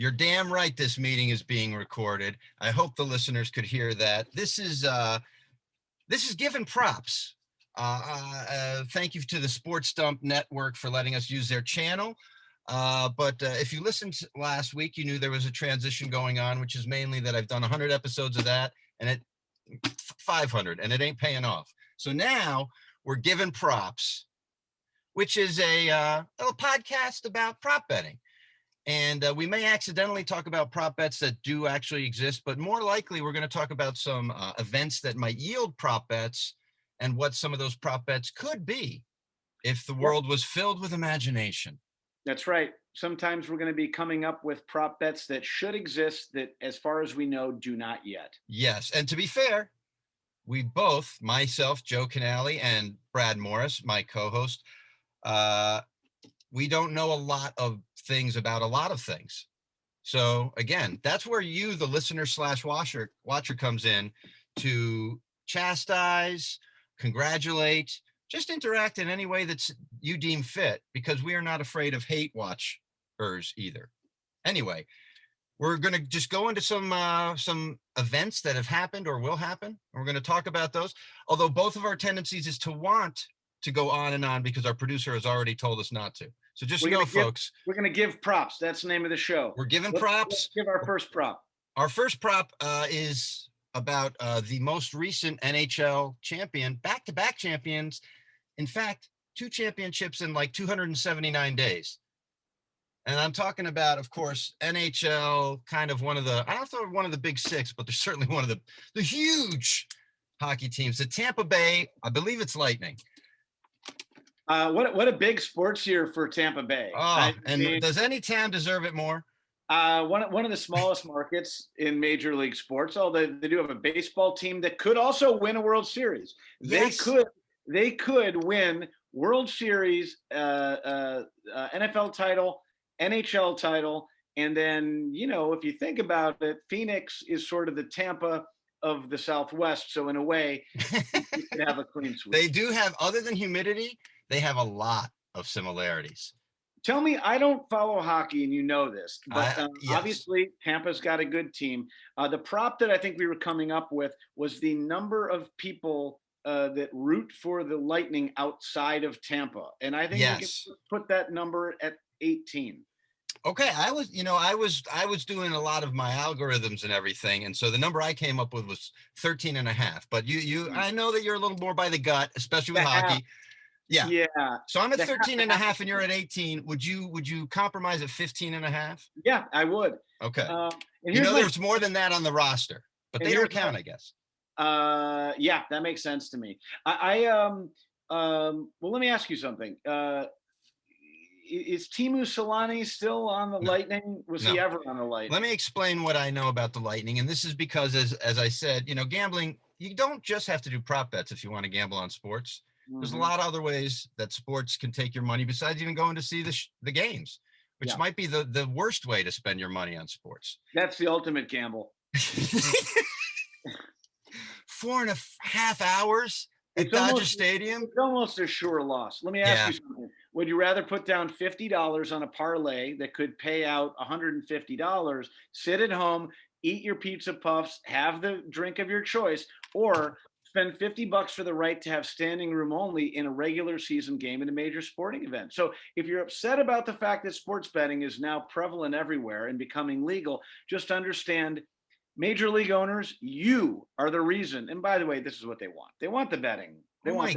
You're damn right this meeting is being recorded. I hope the listeners could hear that. This is GIVIN props. Thank you to the Sports Dump Network for letting us use their channel. But if you listened last week, you knew there was a transition going on, which is mainly that I've done 100 episodes of that and 500, and it ain't paying off. So now we're GIVIN props, which is a little podcast about prop betting. And we may accidentally talk about prop bets that do actually exist, but more likely we're going to talk about some events that might yield prop bets and what some of those prop bets could be if the world was filled with imagination. That's right. Sometimes we're going to be coming up with prop bets that should exist that, as far as we know, do not yet. Yes. And to be fair, we both, myself, Joe Canale, and Brad Morris, my co-host, we don't know a lot of things about a lot of things. So again, that's where you, the listener / watcher comes in to chastise, congratulate, just interact in any way that you deem fit, because we are not afraid of hate watchers either. Anyway, we're going to just go into some events that have happened or will happen. And we're going to talk about those, although both of our tendencies is to want to go on and on because our producer has already told us not to. So just folks. We're going to give props. That's the name of the show. We're giving props. Let's give our first prop. Our first prop is about the most recent NHL champion, back-to-back champions. In fact, 2 championships in like 279 days. And I'm talking about, of course, NHL, kind of one of the, I don't know, one of the big 6, but they're certainly one of the huge hockey teams. The Tampa Bay, I believe it's Lightning. What a big sports year for Tampa Bay. Does any town deserve it more? One of the smallest markets in Major League Sports. Although they do have a baseball team that could also win a World Series. Yes. They could win World Series, NFL title, NHL title, and then, you know, if you think about it, Phoenix is sort of the Tampa of the Southwest. So in a way, you could have a clean sweep. They do have, other than humidity, they have a lot of similarities. Tell me, I don't follow hockey, and you know this, but yes. Obviously Tampa's got a good team. The prop that I think we were coming up with was the number of people that root for the Lightning outside of Tampa, and I think we can put that number at 18. Okay, I was doing a lot of my algorithms and everything, and so the number I came up with was 13.5. But I know that you're a little more by the gut, especially with hockey. Yeah. So I'm at 13.5 and you're at 18. Would you compromise at 15.5? Yeah, I would. Okay. There's more than that on the roster, but they don't count, I guess. Yeah, that makes sense to me. Well, let me ask you something. Is Teemu Selanne still on the Lightning? Was he ever on the Lightning? Let me explain what I know about the Lightning. And this is because, as I said, gambling, you don't just have to do prop bets if you want to gamble on sports. Mm-hmm. There's a lot of other ways that sports can take your money besides even going to see the games, which might be the worst way to spend your money on sports. That's the ultimate gamble. 4.5 hours at Dodger Stadium? It's almost a sure loss. Let me ask you something. Would you rather put down $50 on a parlay that could pay out $150, sit at home, eat your pizza puffs, have the drink of your choice, or spend $50 for the right to have standing room only in a regular season game in a major sporting event? So if you're upset about the fact that sports betting is now prevalent everywhere and becoming legal, just understand, Major League owners, you are the reason. And by the way, this is what they want. They want the betting. They want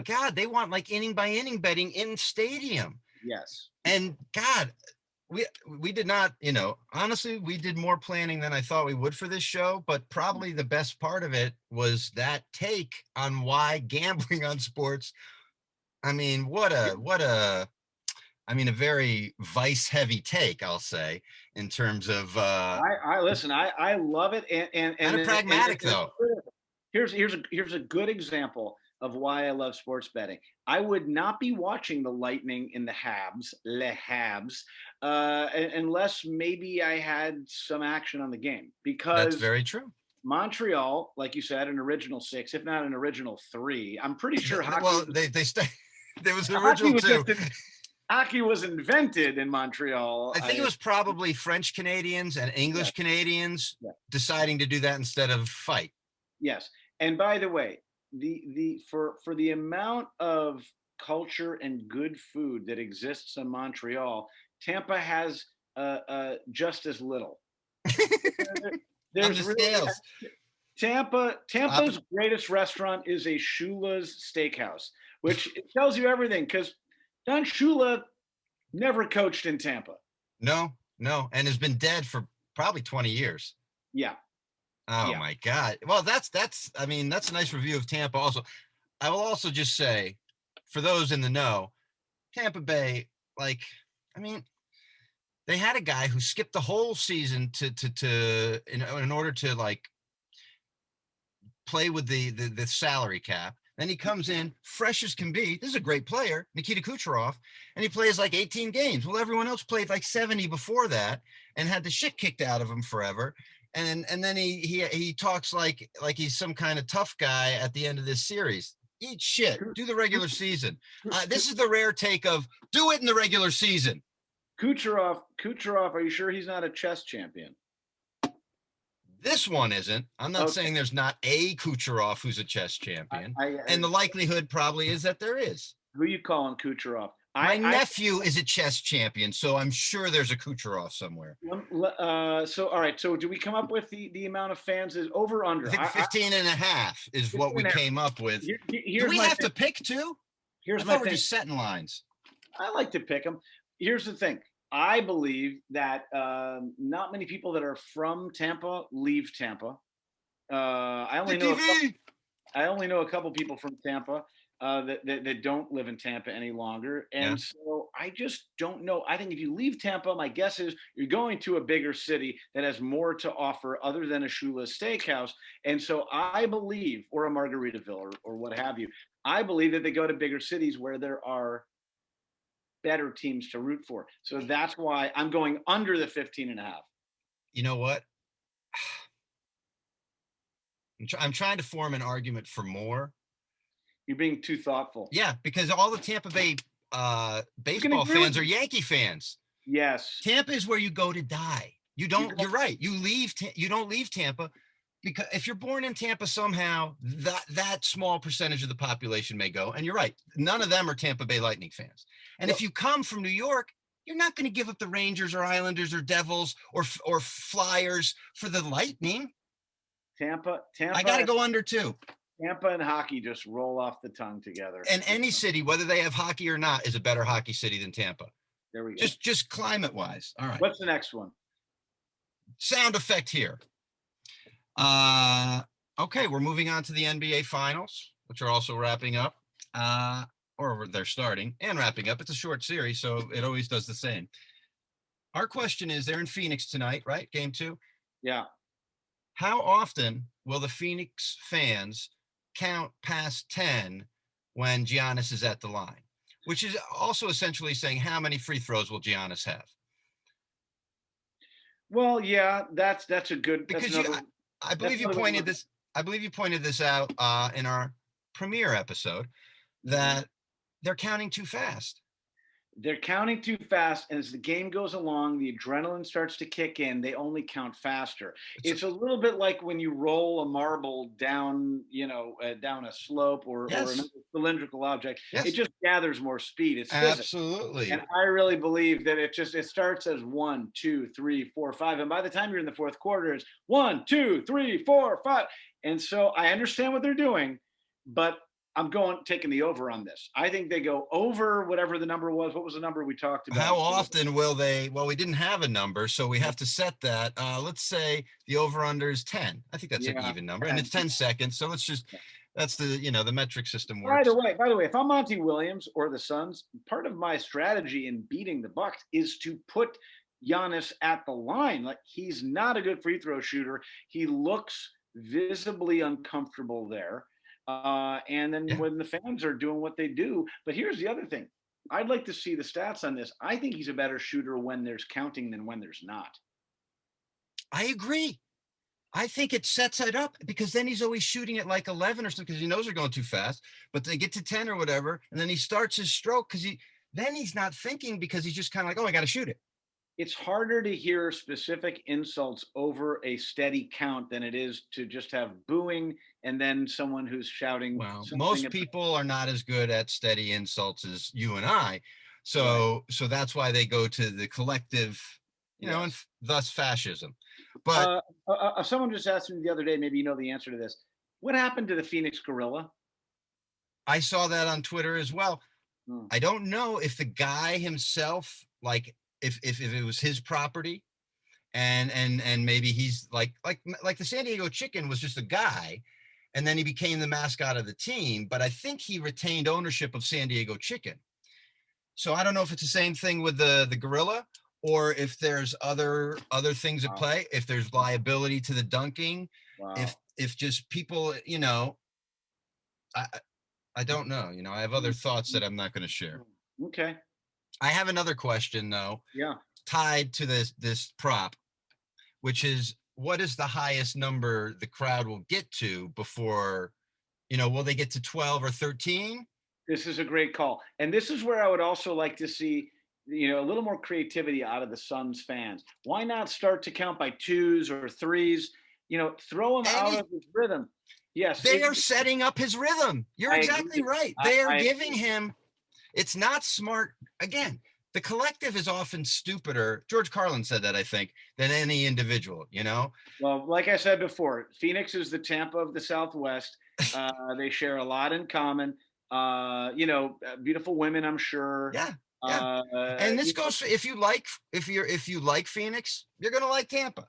like inning by inning betting in stadium. Yes. And God, we did not, honestly, we did more planning than I thought we would for this show, but probably the best part of it was that take on why gambling on sports. I mean, a very vice heavy take, I'll say, in terms of, I listen, I love it. And pragmatic though. Here's a good example of why I love sports betting. I would not be watching the Lightning in the Le Habs, unless maybe I had some action on the game, because that's very true. Montreal, like you said, an original 6, if not an original 3. I'm pretty sure hockey. Well, they stay. There was an original 2. Hockey was invented in Montreal. I think it was probably French Canadians and English Canadians deciding to do that instead of fight. Yes. And by the way, for the amount of culture and good food that exists in Montreal, Tampa has just as little. On the scales. Tampa's greatest restaurant is a Shula's Steakhouse, which tells you everything because Don Shula never coached in Tampa. No, and has been dead for probably 20 years. Yeah. Oh my God. Well, that's a nice review of Tampa. Also, I will also just say, for those in the know, Tampa Bay, they had a guy who skipped the whole season in order to play with the salary cap. Then he comes in fresh as can be. This is a great player, Nikita Kucherov, and he plays 18 games. Well, everyone else played 70 before that and had the shit kicked out of him forever. And then he talks like he's some kind of tough guy at the end of this series. Eat shit. Do the regular season. This is the rare take of do it in the regular season. Kucherov, are you sure he's not a chess champion? This one isn't. I'm not saying there's not a Kucherov who's a chess champion. And the likelihood probably is that there is. Who are you calling Kucherov? My nephew is a chess champion, so I'm sure there's a Kucherov somewhere. All right. So do we come up with the amount of fans is over under? I think 15 and a half is what we came up with. Do we have to pick too? Here's my thing. We're just setting lines. I like to pick them. Here's the thing. I believe that not many people that are from Tampa leave Tampa. I only know a couple people from Tampa that don't live in Tampa any longer. And so I just don't know. I think if you leave Tampa, my guess is you're going to a bigger city that has more to offer other than a Shula's Steakhouse. And so I believe, or a Margaritaville or what have you, I believe that they go to bigger cities where there are better teams to root for. So that's why I'm going under the 15 and a half. You know what? I'm trying to form an argument for more. You're being too thoughtful. Yeah, because all the Tampa Bay baseball fans are Yankee fans. Yes. Tampa is where you go to die. You're right. You don't leave Tampa because if you're born in Tampa somehow, that small percentage of the population may go. And you're right. None of them are Tampa Bay Lightning fans. And if you come from New York, you're not going to give up the Rangers or Islanders or Devils or Flyers for the Lightning. Tampa. I got to go under too. Tampa and hockey just roll off the tongue together. And any city, whether they have hockey or not, is a better hockey city than Tampa. There we go. Just climate wise. All right. What's the next one? Sound effect here. Okay, we're moving on to the NBA finals, which are also wrapping up. Or they're starting and wrapping up. It's a short series, so it always does the same. Our question is, they're in Phoenix tonight, right? Game 2? Yeah. How often will the Phoenix fans count past 10 when Giannis is at the line? Which is also essentially saying how many free throws will Giannis have? Well, yeah, that's a good. Because I believe you pointed this out in our premiere episode that they're counting too fast. They're counting too fast, and as the game goes along, the adrenaline starts to kick in. They only count faster. It's a little bit like when you roll a marble down, down a slope or another cylindrical object. It just gathers more speed. It's absolutely. And I really believe that it starts as 1, 2, 3, 4, 5, and by the time you're in the fourth quarter, it's 1, 2, 3, 4, 5. And so I understand what they're doing, but I'm taking the over on this. I think they go over whatever the number was. What was the number we talked about? How often will they? Well, we didn't have a number, so we have to set that. Let's say the over under is 10. I think that's an even number, and it's 10 seconds. So let's just, that's the metric system works. By the way, if I'm Monty Williams or the Suns, part of my strategy in beating the Bucks is to put Giannis at the line. Like, he's not a good free throw shooter. He looks visibly uncomfortable there. And then when the fans are doing what they do. But here's the other thing. I'd like to see the stats on this. I think he's a better shooter when there's counting than when there's not. I agree. I think it sets it up because then he's always shooting at like 11 or something because he knows they're going too fast. But they get to 10 or whatever, and then he starts his stroke because then he's not thinking because he's just kind of like, oh, I got to shoot it. It's harder to hear specific insults over a steady count than it is to just have booing and then someone who's shouting Well, something most about, people are not as good at steady insults as you and I. right. So that's why they go to the collective, and Yes. thus fascism. But Someone just asked me the other day, maybe you know the answer to this. What happened to the Phoenix Gorilla? I saw that on Twitter as well. Hmm. I don't know if the guy himself, like if it was his property, and maybe he's like the San Diego Chicken was just a guy, and then he became the mascot of the team. But I think he retained ownership of San Diego Chicken. So I don't know if it's the same thing with the gorilla, or if there's other things at Wow. play, if there's liability to the dunking, Wow. if just people, I I don't know. I have other thoughts that I'm not going to share. Okay. I have another question though, Yeah. tied to this prop, which is what is the highest number the crowd will get to before, will they get to 12 or 13? This is a great call. And this is where I would also like to see, a little more creativity out of the Suns fans. Why not start to count by twos or threes? Throw him out Any of his rhythm. Yes, They are setting up his rhythm. You're I exactly agree. right. I, They are I giving him, it's not smart. Again, the collective is often stupider. George Carlin said that, I think, than any individual. Well, like I said before, Phoenix is the Tampa of the Southwest. They share a lot in common. Beautiful women, I'm sure. Yeah. Yeah. Uh, And this you know, goes for if you like Phoenix, you're gonna like Tampa.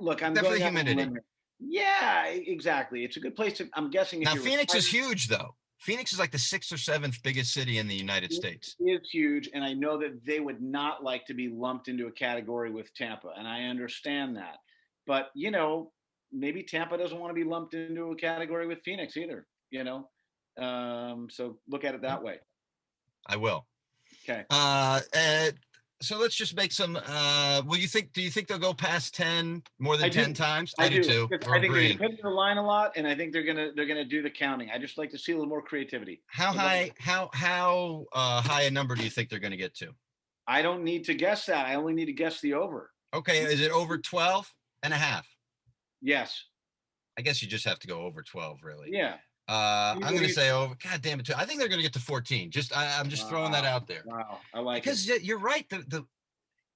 look, I'm Except for the going out on a limb humidity. here. Yeah, exactly. It's a good place to. I'm guessing if Now you're Phoenix is retired, huge though. Phoenix is like the sixth or seventh biggest city in the United it States. is huge, and I know that they would not like to be lumped into a category with Tampa, and I understand that. But maybe Tampa doesn't want to be lumped into a category with Phoenix either. So look at it that way. I will. Okay. So let's just make some do you think they'll go past 10 more than I 10 do. times? I I do do. too. Because We're I think they're going to agreeing. put in the line a lot, and I think they're gonna do the counting. I just like to see a little more creativity. How So high how high a number do you think they're going to get to? I don't need to guess that. I only need to guess the over. Okay, is it over 12 and a half? Yes. I guess you just have to go over 12 really. Yeah. I'm going to say over. God damn it! I think they're going to get to 14. I'm just throwing that Wow. out there. Wow. I like it. Because you're right.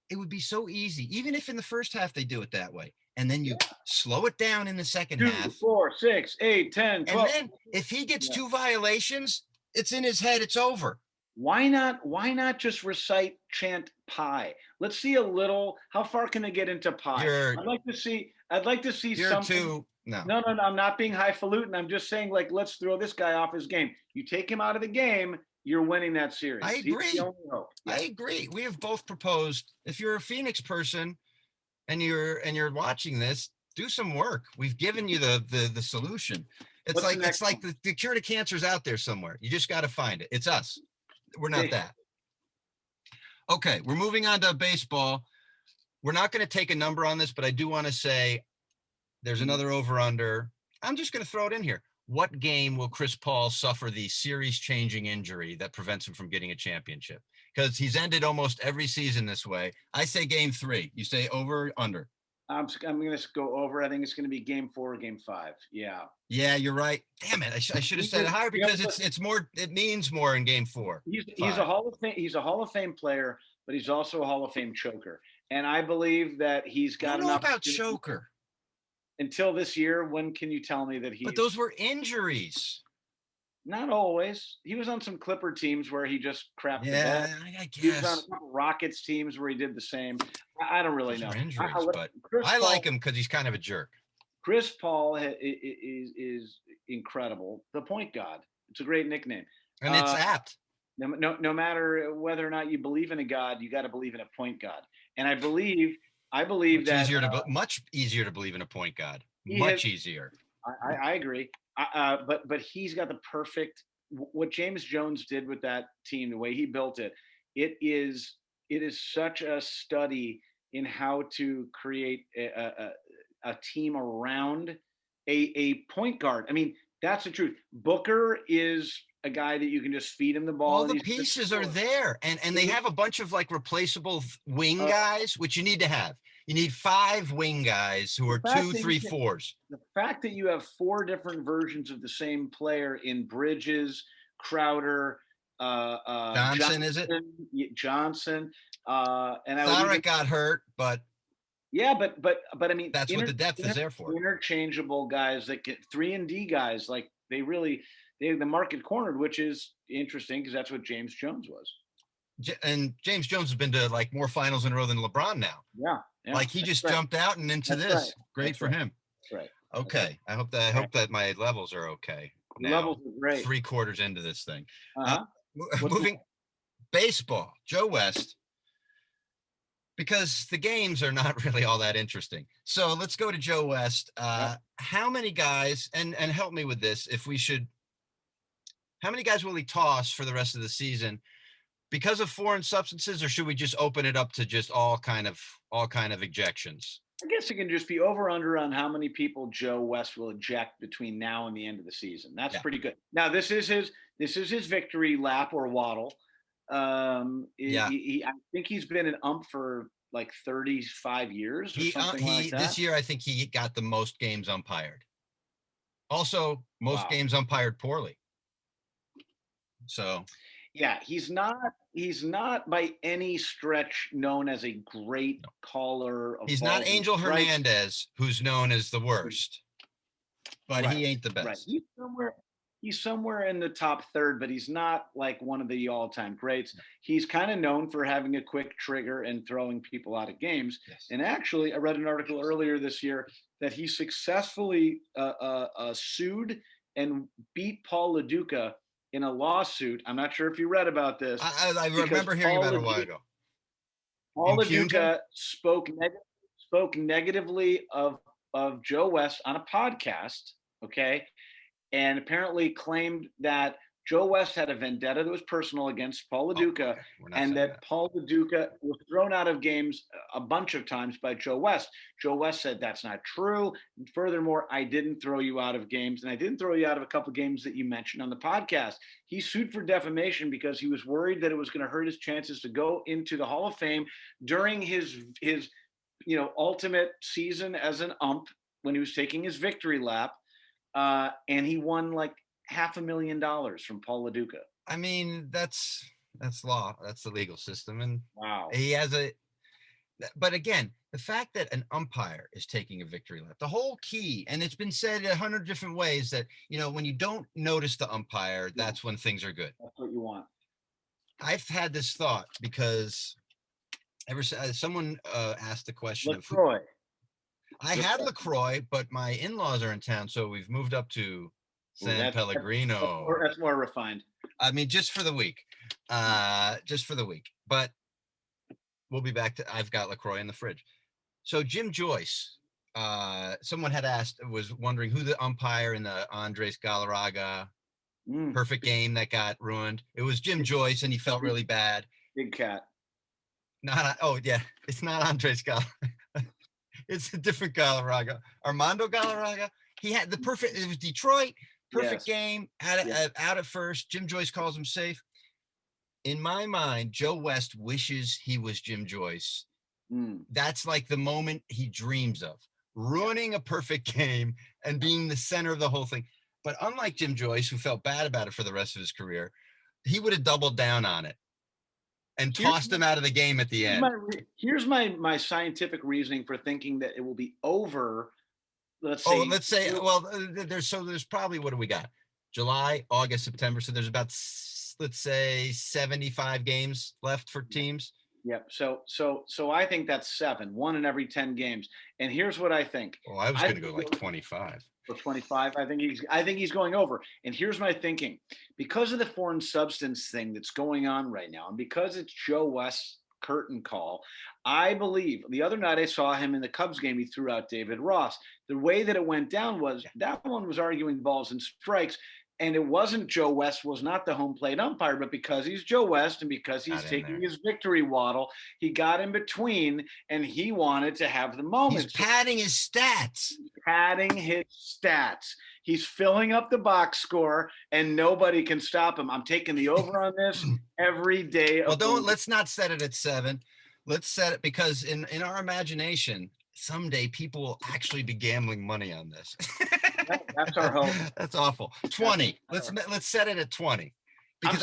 It would be so easy, even if in the first half they do it that way, and then you slow it down in the second 2, half. 4, 6, 8, 10, 12. And then if he gets Yeah. 2 violations, it's in his head. It's over. Why not just chant pi? Let's see a little. How far can they get into pi? I'd like to see You're something. too. No. No. I'm not being highfalutin. I'm just saying, like, let's throw this guy off his game. You take him out of the game, you're winning that series. I He's agree. the only hope. Yeah. I agree. We have both proposed. If you're a Phoenix person and you're watching this, do some work. We've given you the solution. It's What's like the cure to cancer is out there somewhere. You just got to find it. It's us. We're not that. Okay, we're moving on to baseball. We're not going to take a number on this, but I do want to say there's another over-under. I'm just going to throw it in here. What game will Chris Paul suffer the series-changing injury that prevents him from getting a championship? Because he's ended almost every season this way. I say game 3. You say over or under? I'm going to go over. I think it's going to be game 4 or game 5. Yeah. Yeah, you're right. Damn it. I should have said it higher because it's more. It means more in game 4. He's a Hall of Fame. He's a Hall of Fame player, but he's also a Hall of Fame choker. And I believe that he's got enough. I don't know about choker. Until this year, when can you tell me that But those were injuries. Not always. He was on some Clipper teams where he just crapped the bed. I guess. He was on a couple Rockets teams where he did the same. I don't really know. Injuries, but I like him because he's kind of a jerk. Chris Paul is incredible. The point god. It's a great nickname. And it's apt. No matter whether or not you believe in a god, you got to believe in a point god. And I believe that much easier to believe in a point god. Much easier. I agree. But he's got the perfect. What James Jones did with that team, the way he built it, it is such a study in how to create a team around a point guard. I mean, that's the truth. Booker is a guy that you can just feed him the ball. All and the he's gonna pieces are score. there, and they have a bunch of like replaceable wing guys, which you need to have. You need 5 wing guys who are 2, 3, 4s. The fact that you have 4 different versions of the same player in Bridges, Crowder, Johnson, is it? Johnson, and I would Thara even got hurt, but yeah, but I mean that's what the depth is there for. Interchangeable guys that get 3-and-D guys, like they the market cornered, which is interesting because that's what James Jones was. And James Jones has been to like more finals in a row than LeBron now. Yeah. Like he just jumped out and into this. Right. Great for him. That's right. Okay. I hope that my levels are okay. The levels are great. 3/4 into this thing. Moving baseball, Joe West, because the games are not really all that interesting. So let's go to Joe West. How many guys, and help me with this, how many guys will he toss for the rest of the season because of foreign substances, or should we just open it up to just all kind of ejections? I guess it can just be over under on how many people Joe West will eject between now and the end of the season. That's pretty good. Now this is his victory lap or waddle. I think he's been an ump for like 35 years or something like that. This year I think he got the most games umpired. Also, most games umpired poorly. So yeah, he's not by any stretch known as a great caller. He's not Angel Hernandez, who's known as the worst, but he ain't the best. Right. He's somewhere in the top third, but he's not like one of the all-time greats. He's kind of known for having a quick trigger and throwing people out of games. Yes. And actually, I read an article earlier this year that he successfully sued and beat Paul LaDuca in a lawsuit. I'm not sure if you read about this. I remember hearing about it a while ago. Paul LaDuca spoke negatively of Joe West on a podcast, okay, and apparently claimed that Joe West had a vendetta that was personal against Paul LaDuca, and that Paul LaDuca was thrown out of games a bunch of times by Joe West. Joe West said that's not true. And furthermore, I didn't throw you out of games, and I didn't throw you out of a couple of games that you mentioned on the podcast. He sued for defamation because he was worried that it was going to hurt his chances to go into the Hall of Fame during his ultimate season as an ump when he was taking his victory lap, and he won like $500,000 from Paul LaDuca. I mean, that's law. That's the legal system. And wow, he has but again, the fact that an umpire is taking a victory lap, the whole key, and it's been said 100 different ways that, when you don't notice the umpire, that's when things are good. That's what you want. I've had this thought because someone asked the question LaCroix. I had LaCroix, but my in-laws are in town, so we've moved up to San Pellegrino. That's more refined. I mean, just for the week. But we'll be back to, I've got LaCroix in the fridge. So Jim Joyce, someone was wondering who the umpire in the Andres Galarraga perfect game that got ruined. It was Jim Joyce, and he felt really bad. Big cat. It's not Andres Galarraga. It's a different Galarraga. Armando Galarraga. He had it was Detroit. Perfect game, had it out at first. Jim Joyce calls him safe. In my mind, Joe West wishes he was Jim Joyce. That's like the moment he dreams of, ruining a perfect game and being the center of the whole thing. But unlike Jim Joyce, who felt bad about it for the rest of his career, he would have doubled down on it and tossed him out of the game at the end. Here's my scientific reasoning for thinking that it will be over. Let's say, there's probably, what do we got? July, August, September. So there's about, let's say 75 games left for teams. Yep. So I think that's 7, 1 in every 10 games. And here's what I think. Oh, I was going to go like 25. For 25, I think he's going over. And here's my thinking. Because of the foreign substance thing that's going on right now, and because it's Joe West's curtain call, I believe the other night I saw him in the Cubs game. He threw out David Ross. The way that it went down was that one was arguing balls and strikes, And it wasn't Joe West was not the home plate umpire, but because he's Joe West and because he's taking his victory waddle, he got in between and he wanted to have the moment. He's padding his stats. Padding his stats. He's filling up the box score and nobody can stop him. I'm taking the over on this every day. Well, let's not set it at 7. Let's set it because in our imagination, someday people will actually be gambling money on this. That's our hope. That's awful. 20. Let's set it at 20. Because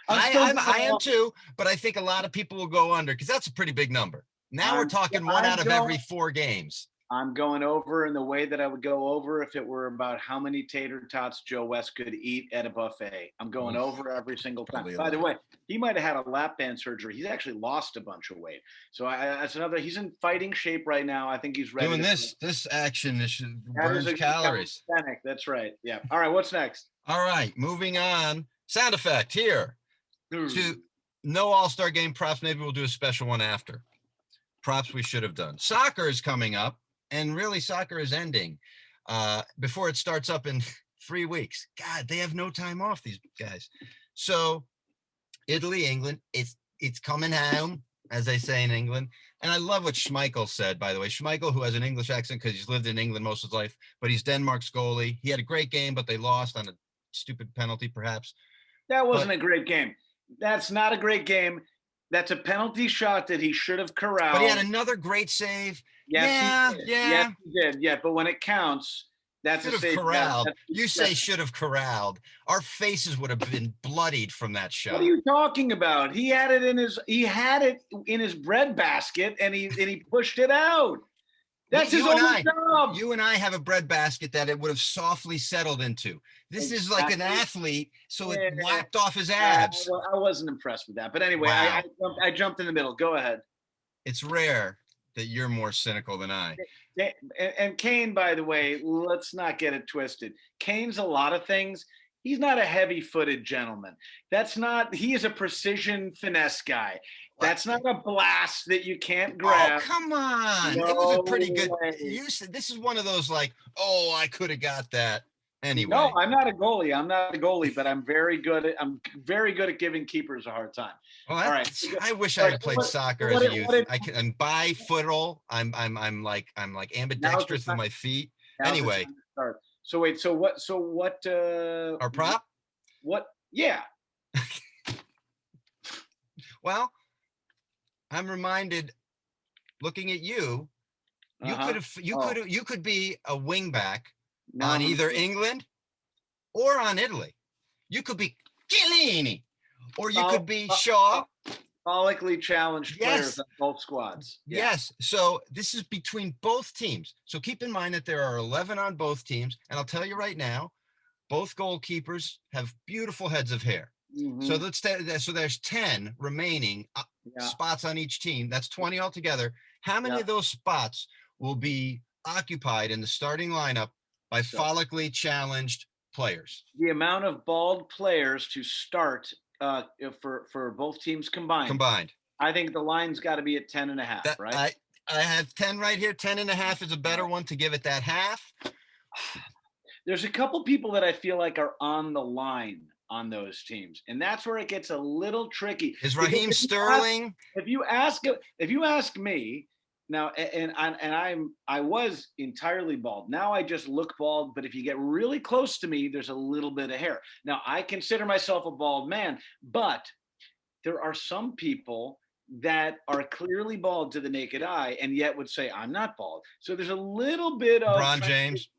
I am too, but I think a lot of people will go under because that's a pretty big number. Now we're talking one out of every 4 games. I'm going over, and the way that I would go over if it were about how many tater tots Joe West could eat at a buffet. I'm going over every single time. By the way, he might have had a lap band surgery. He's actually lost a bunch of weight. So that's another. He's in fighting shape right now. I think he's ready. Doing this action burns calories. That's right. Yeah. All right. What's next? All right. Moving on. Sound effect here. To no All-Star game props. Maybe we'll do a special one after. Props we should have done. Soccer is coming up. And really, soccer is ending before it starts up in 3 weeks. God, they have no time off, these guys. So Italy, England, it's coming home, as they say in England. And I love what Schmeichel said, by the way. Schmeichel, who has an English accent because he's lived in England most of his life, but he's Denmark's goalie. He had a great game, but they lost on a stupid penalty, perhaps. That wasn't a great game. That's not a great game. That's a penalty shot that he should have corralled. But he had another great save. Yes, he did. Yeah, but when it counts, that's a save. Corralled. You say should have corralled. Our faces would have been bloodied from that shot. What are you talking about? He had it in his bread basket, and he pushed it out. That's his only job. You and I have a bread basket that it would have softly settled into. This is like an athlete, so it whacked off his abs. I wasn't impressed with that. But anyway, wow. I jumped in the middle. Go ahead. It's rare that you're more cynical than I. And Kane, by the way, let's not get it twisted. Kane's a lot of things. He's not a heavy-footed gentleman. He is a precision finesse guy. That's not a blast that you can't grab. Oh, come on. It was a pretty good. You said this is one of those like, oh, I could have got that. Anyway. No, I'm not a goalie, but I'm very good at giving keepers a hard time. Well, all right. I wish I had played soccer as a youth. I can bifootable. I'm like ambidextrous with my feet. Anyway. So wait, so what our prop? What? Yeah. Well, I'm reminded looking at you, you could be a wing back on either England or on Italy. You could be Chiellini, or you could be Shaw. Follically challenged players on both squads. Yeah. Yes. So this is between both teams. So keep in mind that there are 11 on both teams. And I'll tell you right now, both goalkeepers have beautiful heads of hair. Mm-hmm. So there's 10 remaining spots on each team. That's 20 altogether. How many of those spots will be occupied in the starting lineup by follically challenged players? The amount of bald players to start for both teams combined. I think the line's got to be at 10.5, right? I have 10 right here. 10.5 is a better one to give it that half. There's a couple people that I feel like are on the line on those teams, and that's where it gets a little tricky. Is Raheem Sterling? If you ask me now, and I was entirely bald. Now I just look bald, but if you get really close to me, there's a little bit of hair. Now I consider myself a bald man, but there are some people that are clearly bald to the naked eye and yet would say I'm not bald. So there's a little bit of LeBron James.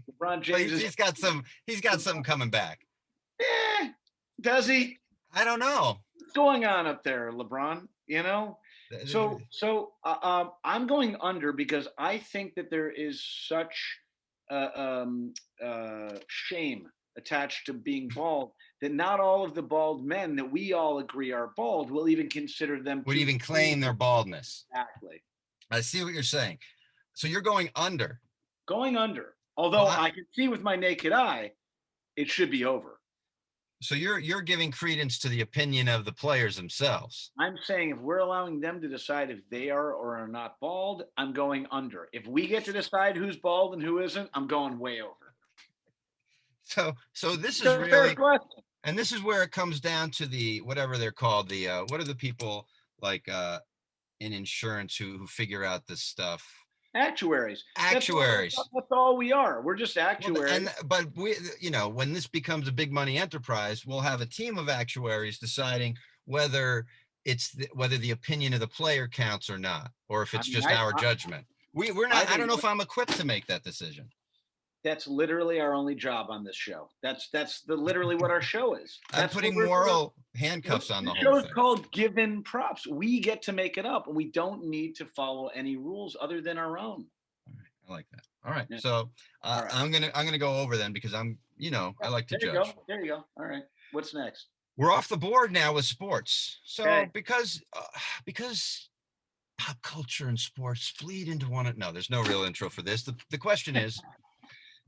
LeBron James. He's got something coming back. Does he? I don't know. What's going on up there, LeBron? You know? So I'm going under because I think that there is such shame attached to being bald that not all of the bald men that we all agree are bald will even consider them. Would even claim their baldness. Exactly. I see what you're saying. So you're going under. Going under. Although I can see with my naked eye, it should be over. So you're giving credence to the opinion of the players themselves. I'm saying if we're allowing them to decide if they are or are not bald, I'm going under. If we get to decide who's bald and who isn't, I'm going way over. So this It's is a fair really, question. and this is where it comes down to the, whatever they're called, the, what are the people like, in insurance who figure out this stuff? Actuaries. Actuaries. That's all we are. We're just Well, actuaries. but we, when this becomes a big money enterprise, we'll have a team of actuaries deciding whether whether the opinion of the player counts or not, or if I it's mean, just our judgment. We're I not. I don't think know if I'm equipped to make that decision. that's literally our only job on this show. That's literally what our show is. I'm That's what putting we're moral handcuffs on the the whole show is thing. called Given Props. We get to make it up, and we don't need to follow any rules other than our own. I like that. All right. Yeah. So All right. I'm gonna go over then because I like to There you judge. go. There you go. All right. What's next? We're off the board now with sports. So Okay. because pop culture and sports bleed into one. No, there's no real intro for this. The question is,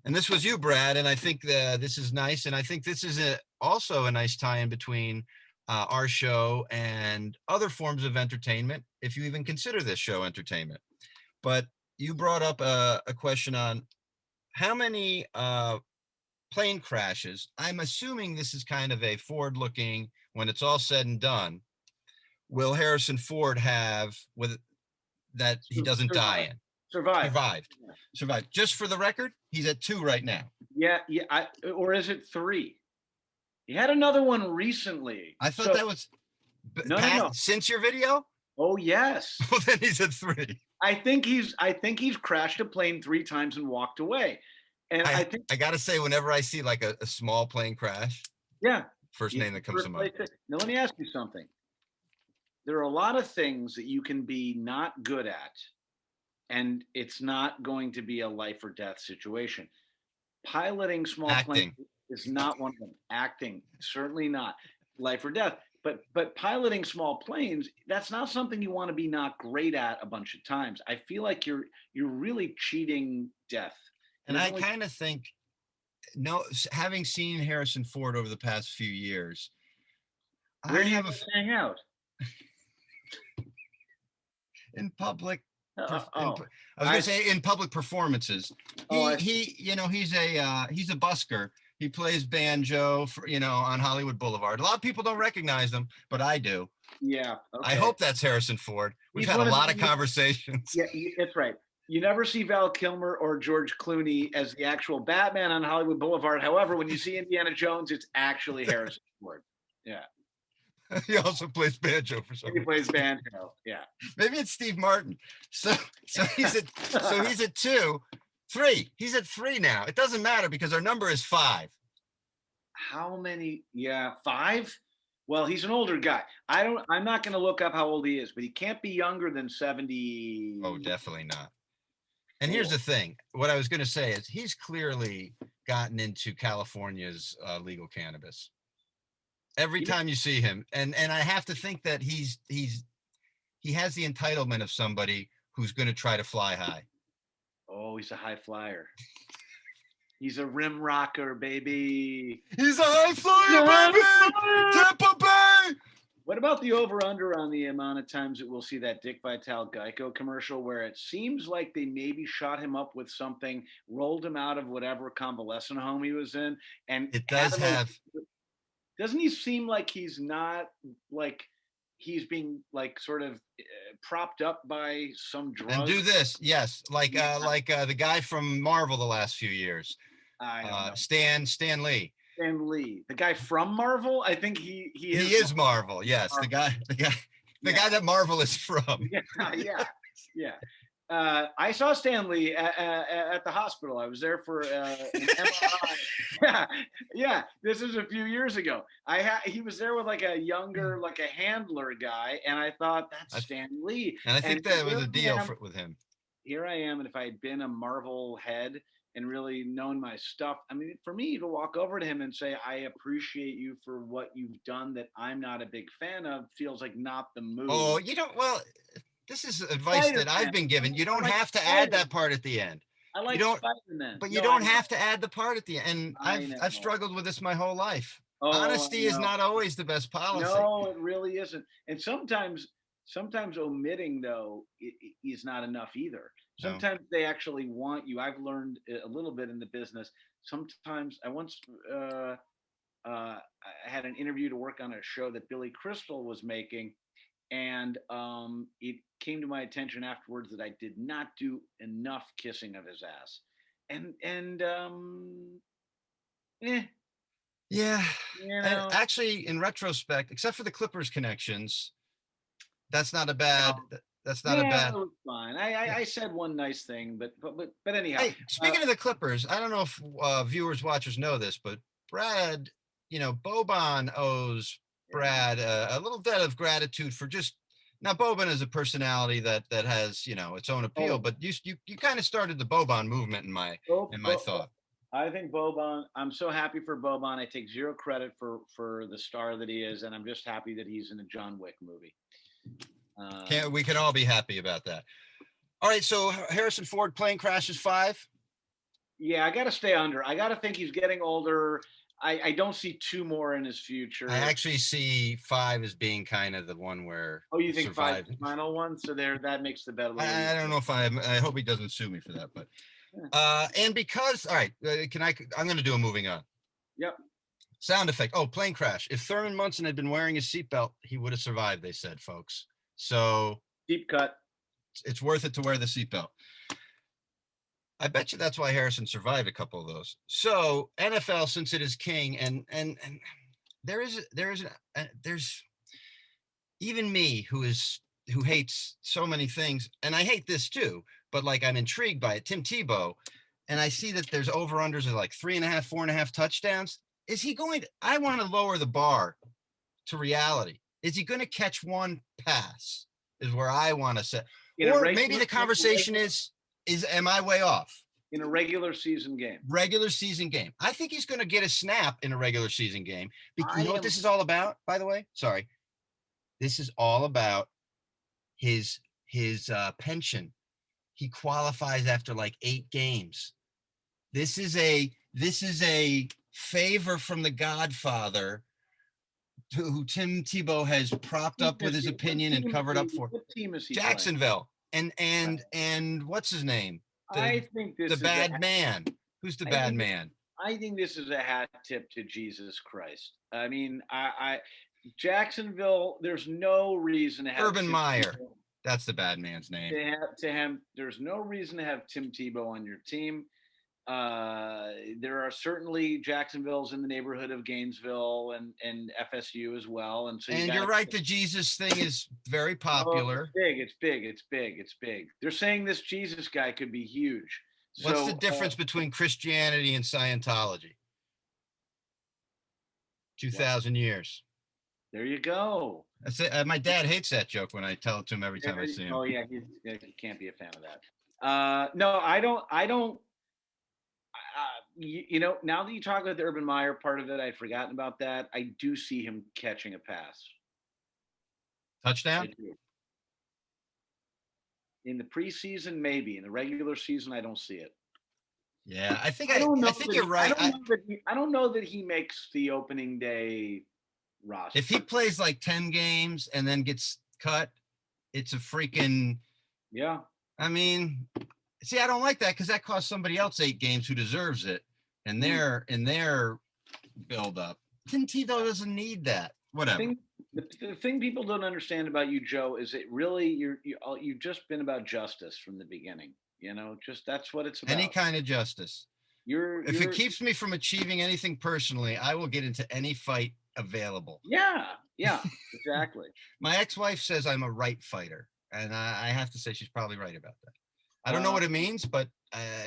and this was you, Brad, and I think this is nice, and I think this is also a nice tie-in between our show and other forms of entertainment, if you even consider this show entertainment. But you brought up a question on how many plane crashes. I'm assuming this is kind of a forward-looking, when it's all said and done, will Harrison Ford have with that he doesn't die in? Survived. Just for the record, he's at 2 right now. Yeah. Or is it 3? He had another one recently. I thought that was no. Since your video. Oh yes. Well, then he's at 3. I think he's crashed a plane 3 times and walked away. And I think I gotta say, whenever I see like a small plane crash, yeah, first name that comes to mind. Now let me ask you something. There are a lot of things that you can be not good at, and it's not going to be a life or death situation. Piloting small planes is not one of them. Acting, certainly not. Life or death. But piloting small planes, that's not something you want to be not great at a bunch of times. I feel like you're really cheating death. And I kind of think, no, having seen Harrison Ford over the past few years, where do you hang out? In public. I was Oh, gonna say in public performances. He's a busker. He plays banjo on Hollywood Boulevard. A lot of people don't recognize him, but I do. Yeah. Okay. I hope that's Harrison Ford. We've had a lot of conversations. Yeah, that's right. You never see Val Kilmer or George Clooney as the actual Batman on Hollywood Boulevard. However, when you see Indiana Jones, it's actually Harrison Ford. Yeah. He also plays banjo for some reason. He plays banjo. Yeah. Maybe it's Steve Martin. So he's at 2, 3. He's at 3 now. It doesn't matter because our number is 5. How many? Yeah, 5. Well, he's an older guy. I'm not going to look up how old he is, but he can't be younger than 70. Oh, definitely not. And here's the thing. What I was going to say is he's clearly gotten into California's legal cannabis. Every time you see him, and I have to think that he has the entitlement of somebody who's going to try to fly high. Oh, he's a high flyer. He's a rim rocker, baby. He's a high flyer, baby. Tampa Bay. What about the over-under on the amount of times that we'll see that Dick Vitale Geico commercial where it seems like they maybe shot him up with something, rolled him out of whatever convalescent home he was in, and it does have. Doesn't he seem like he's not like he's being like sort of propped up by some drugs? And do this, yes, like the guy from Marvel the last few years. I don't know. Stan Lee. Stan Lee, the guy from Marvel. I think he is Marvel. Yes, Marvel. the guy that Marvel is from. Yeah. I saw Stan Lee at the hospital. I was there for an MRI. Yeah. This is a few years ago. He was there with like a younger, like a handler guy, and I thought that's Stan Lee. And I think that was a deal with him. Here I am, and if I had been a Marvel head and really known my stuff, I mean, for me to walk over to him and say, "I appreciate you for what you've done that I'm not a big fan of," feels like not the move. Oh, well. This is advice that I've been given. You don't have to add that part at the end. I like Spider-Man. But you don't have to add the part at the end. And I've struggled with this my whole life. Honesty is not always the best policy. No, it really isn't. And sometimes omitting, though, is not enough either. Sometimes they actually want you. I've learned a little bit in the business. sometimes I once I had an interview to work on a show that Billy Crystal was making, and it came to my attention afterwards that I did not do enough kissing of his ass, and eh, Yeah. you And know, actually, in retrospect, except for the Clippers connections, that's not a well, bad. That's not a yeah, bad. it was fine. I Yeah. said one nice thing, but anyhow, Hey, uh, speaking of the Clippers, I don't know if viewers, watchers know this, but Brad, Boban owes yeah. Brad a little debt of gratitude for just now. Boban is a personality that has its own appeal, Oh, but you kind of started the Boban movement in my thought. I think Boban. I'm so happy for Boban. I take zero credit for the star that he is, and I'm just happy that he's in a John Wick movie. Can't We can all be happy about that. All right, so Harrison Ford plane crashes 5. Yeah, I got to stay under. I got to think he's getting older. I don't see two more in his I future. actually see 5 as being kind of the one where Oh, you think five surviving. final one? So there, that makes the bet a little I don't easier. know if I hope he doesn't sue me for that, but Yeah. and because all right, I'm going to do a moving on. Yep. Sound effect. Oh, plane crash. If Thurman Munson had been wearing his seatbelt, he would have survived, they said, folks. So Deep cut. it's worth it to wear the seatbelt. I bet you that's why Harrison survived a couple of those. So NFL, since it is king, and there's even me who hates so many things, and I hate this too, but like I'm intrigued by it. Tim Tebow, and I see that there's over unders of like 3.5, 4.5 touchdowns. Is he going to? I want to lower the bar to reality. Is he going to catch one pass? Is where I want to say, In a or maybe regular the conversation is am I way off? in a regular season game. Regular season game. I think he's going to get a snap in a regular season game. You know what this is all about, by the way? Sorry. This is all about his pension. He qualifies after like 8 games. This is a favor from the Godfather who Tim Tebow has propped up with his opinion and covered up for. What team is he playing? Jacksonville. And what's his name? I think this The is bad man. Who's the bad man? I think this is a hat tip to Jesus Christ. I mean, I Jacksonville. There's no reason to have Urban Tim Meyer. Tebow, That's the bad man's name. to him. There's no reason to have Tim Tebow on your team. There are certainly Jacksonville's in the neighborhood of Gainesville and FSU as well, and so you're right. The Jesus thing is very popular. Oh, it's big. They're saying this Jesus guy could be huge. What's the difference between Christianity and Scientology? 2,000 years. There you go. That's it. My dad hates that joke when I tell it to him every time I see him. Oh yeah, he can't be a fan of that. No, I don't. Now that you talk about the Urban Meyer part of it, I'd forgotten about that. I do see him catching a pass. Touchdown? In the preseason, maybe. In the regular season, I don't see it. Yeah, I think you're right. I don't know that he makes the opening day roster. If he plays like 10 games and then gets cut, it's a freaking. Yeah. I mean, see, I don't like that because that costs somebody else 8 games who deserves it, and their build up. Tim Tebow doesn't need that. Whatever. The thing people don't understand about you, Joe, is it really you've just been about justice from the beginning. Just that's what it's about. Any kind of justice. If it keeps me from achieving anything personally, I will get into any fight available. Yeah, exactly. My ex-wife says I'm a right fighter, and I have to say she's probably right about that. I don't know what it means, but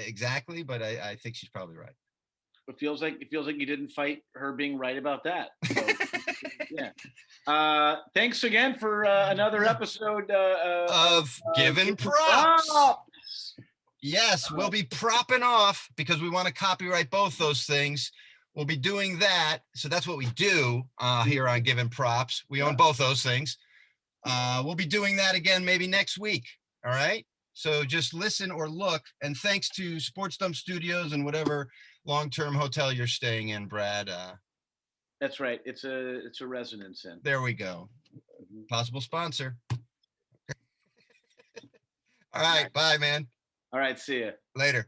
exactly, but I think she's probably right. It feels like you didn't fight her being right about that. So, yeah. Thanks again for another episode of Giving Props. Yes, we'll be propping off because we want to copyright both those things. We'll be doing that. So that's what we do here on Giving Props. We own both those things. We'll be doing that again maybe next week. All right. So just listen or look. And thanks to Sports Dump Studios and whatever long-term hotel you're staying in, Brad. That's right. It's a residence inn. There we go. Possible sponsor. All right. Bye, man. All right. See ya. Later.